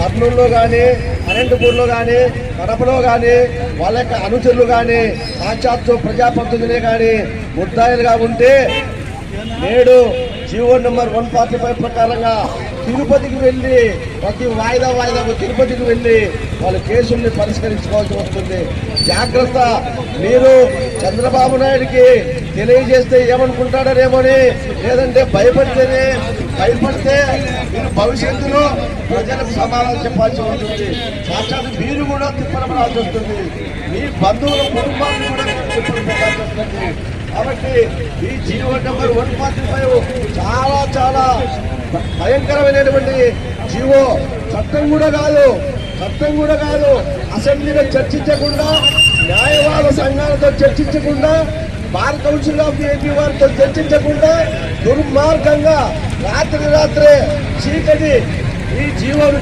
కర్నూలులో కానీ, అనంతపూర్లో కానీ, కడపలో కానీ వాళ్ళ యొక్క అనుచరులు కానీ సాక్షాత్తు ప్రజాప్రతినిధులే కానీ ముద్దాయిలుగా ఉంటే నేడు జీవో నెంబర్ 145 ప్రకారంగా తిరుపతికి వెళ్ళి ప్రతి వాయిదాకు తిరుపతికి వెళ్ళి వాళ్ళ కేసుల్ని పరిష్కరించుకోవాల్సి వస్తుంది. జాగ్రత్త, మీరు చంద్రబాబు నాయుడికి తెలియజేస్తే ఏమనుకుంటాడనేమోని, లేదంటే భయపడితే మీరు భవిష్యత్తులో ప్రజలకు సమాధానం చెప్పాల్సి ఉంటుంది. సాక్షాత్ మీరు కూడా తిప్పలపడాల్సి వస్తుంది, మీ బంధువుల కుటుంబాన్ని కూడా తిప్పలు పెట్టాల్సి వస్తుంది. కాబట్టి ఈ జీవో నెంబర్ 145 చాలా చాలా భయంకరమైనటువంటి జీవో. చట్టం కూడా కాదు, అసెంబ్లీలో చర్చించకుండా, న్యాయవాద సంఘాలతో చర్చించకుండా, బార్ కౌన్సిల్ ఆఫ్ ఏపీ వారితో చర్చించకుండా దుర్మార్గంగా రాత్రే చీకటి ఈ జీవోను